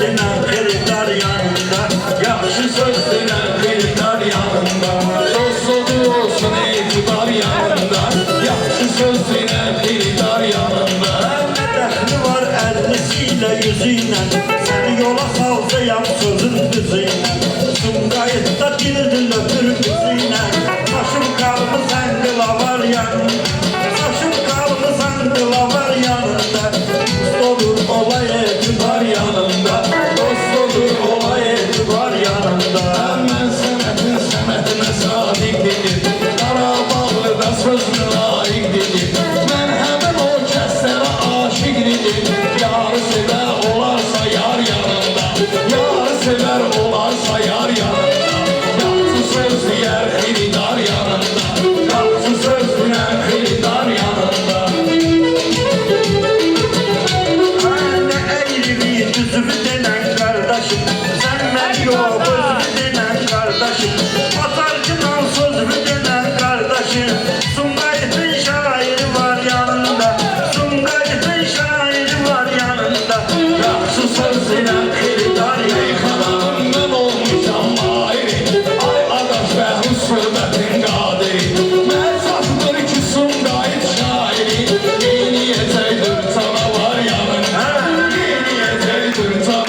sözünə xeridar yanında, yaxşı sözünə xeridar yanında. Dostu olsun etibar yanında, yaxşı sözünə xeridar yanında. Nə dəxli var 50-siyle 100-ilə, səni yola salacağım sözün düzüyle. Sumqayıtda dildil öpür bizimlə, saçım qalmız əngıla var yanında, saçım qalmız əngıla var yanında. Dost olur olay etibar yanında, dost olur olay etibar yanında. Mən sənətin sənətinə sadiq dedim, Qarabağlı da sözünə layiq dedim. Mən həmin o kəslərə aşiq dedim, yarı sevər olarsa yar yanında, yarı sevər olarsa yar yanında. Yaxşı söz deyər xeridar yanında, yaxşı söz deyər xeridar yanında. Nə eğriliyi düzümü denən qardaşım, sən mən yox özümü denən qardaşım, Atarcıdan sözümü denən qardaşım. Sumqayıtın şairi var yanında, Sumqayıtın şairi var yanında. Yaxşı söz deyər xeridar yanında. Mən olmuşam ayrı, ay adaş bəhu söhbətin qadiri. Mən çatdır ki Sumqayıt şairi, yeniyəcəkdir canavar yanında, yeniyəcəkdir canavar yanında.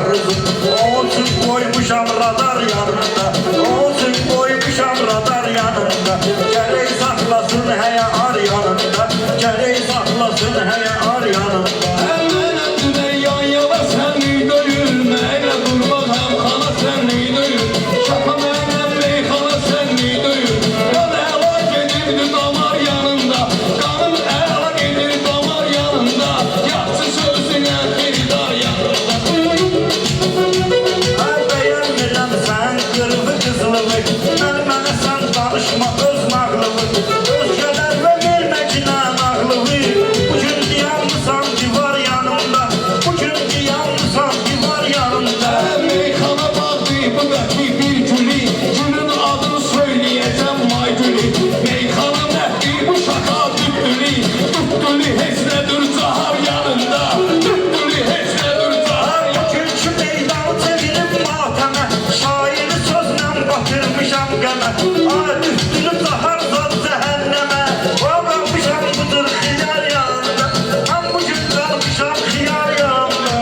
Bəhruzum. O üçün qoymuşam radar yanında, o üçün qoymuşam radar yanında. Gərək saxlasın həyə ar yanında, gərək saxlasın həyə ar yanında. Əmənəm dünən yan yana səni döyür, mənə durmaq həmxana səni döyür. Şaka mənəm meyxana səni döyür. Qan əla gedirdi damar yanında, qanım əla gedir damar yanında. Yaxşı sözünə xeridar yanında. Bəyənmirəm sən qırğı qızılını, mənə sən danışma öz nağlını. Özgələr və verməkinə nağlını. Bugün diyanlısan divar yanında, bugün diyanlısan divar yanında. Meyxana bağdı bu bəki bir gülü, gülün adını söyləyəcəm may gülü. Meyxana məhdi bu şaka düttülü, düttülü heç nədir cahar yanında. Düttülü heç nədir cahar yanında. Bugünkü meydanı çevirib matəmə, şairi sözlə batırmışam qəmə. Üstünü zahar zad cəhənnəmə, o qalmışam budur xiyar yanında. Mən bugün qalmışam xiyar yanında.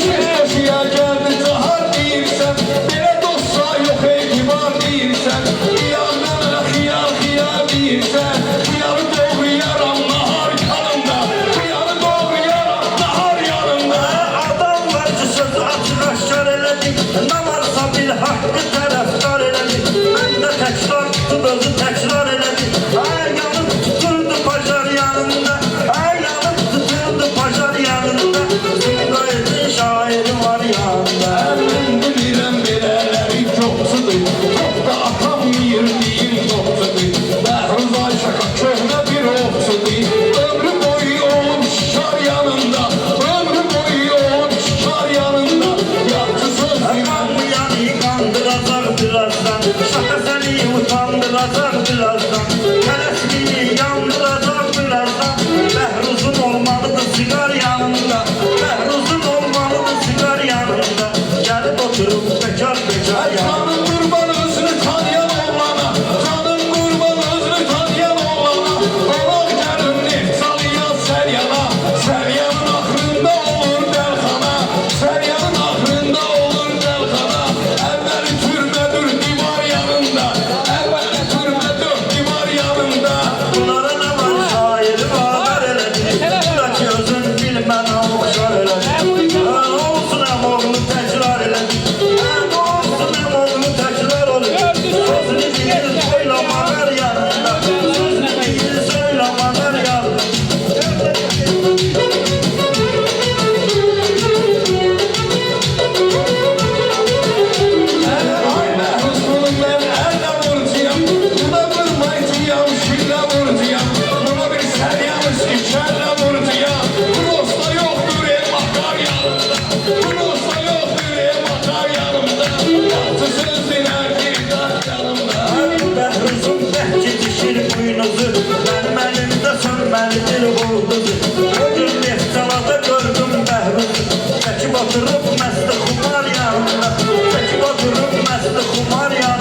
Şişəşiyə gəldi cahar deyirsən, belə dostsa yox etibar deyirsən. Xiyardan xiyar xiyar deyirsən, xiyarı doğrayaram nahar yanında. Xiyarı doğrayaram nahar yanında. Adam var ki sözü açıq aşkar elədik, nə varsa bil haqqı tərəfdar elədik. Mən də təkrar tutub özü təkrar elədik. Yanıb tuturdu pajar yanında, yanıb tuturdu pajar yanında. Zümrüdün şairi var yanında. Mən bilirəm belələri çoxsudur, çox da atanmayır deyim çoxsudur. Bəhruz Ayşaka köhnə bir oxsudur, ömrü boyu olub şişar yanında. Ömrü boyu olub şişar yanında. Yaxşı sözü Qanmayan yıkandıracaq birazdan, şaka səni utandıracaq birazdan. Kələsliyi yandıracaq birazdan. Bəhruzun olmalıdır sigar yanında, Bəhruzun olmalıdır sigar yanında. Gəlib oturub bekar bekar yanında. Canım qurban özünü tanıyan oğlana, canım qurban özünü tanıyan oğlana. Qonaq gəlir neft salayan səryana, səryanın axırında olur dəlxana, səryanın axırında olur dəlxana. Əvvəli türmədir divar yanında, əvvəli türmədir divar yanında. Bunlara nə var şairi var elədik, buradakı özün bilmən oxşar elədik. Olsun əmoğlu təkrar elədik, olsun əmoğlu təkrar olur. Sözünü bilir söyləmələr yanında, sözünü bilir söyləmələr yanında. Ay Bəhruz bunu mən əllə vuracağam, buna qırmayacağam, şillə vuracağam. Buna bir səryan üstü kəllə vuracağam. Bu dosta yoxdur makar yanımda, bu dosta yoxdur makar yanımda. Yaxşı sözünə girdar yanımda. Bəhruzun bəhki dişir buynuzu, mənim əlimdə sönməlidir bulduzu. O gün neftalada gördüm Bəhruzu, çəkib oturub məstə xumar yanında, çəkib oturub məstə xumar yanında.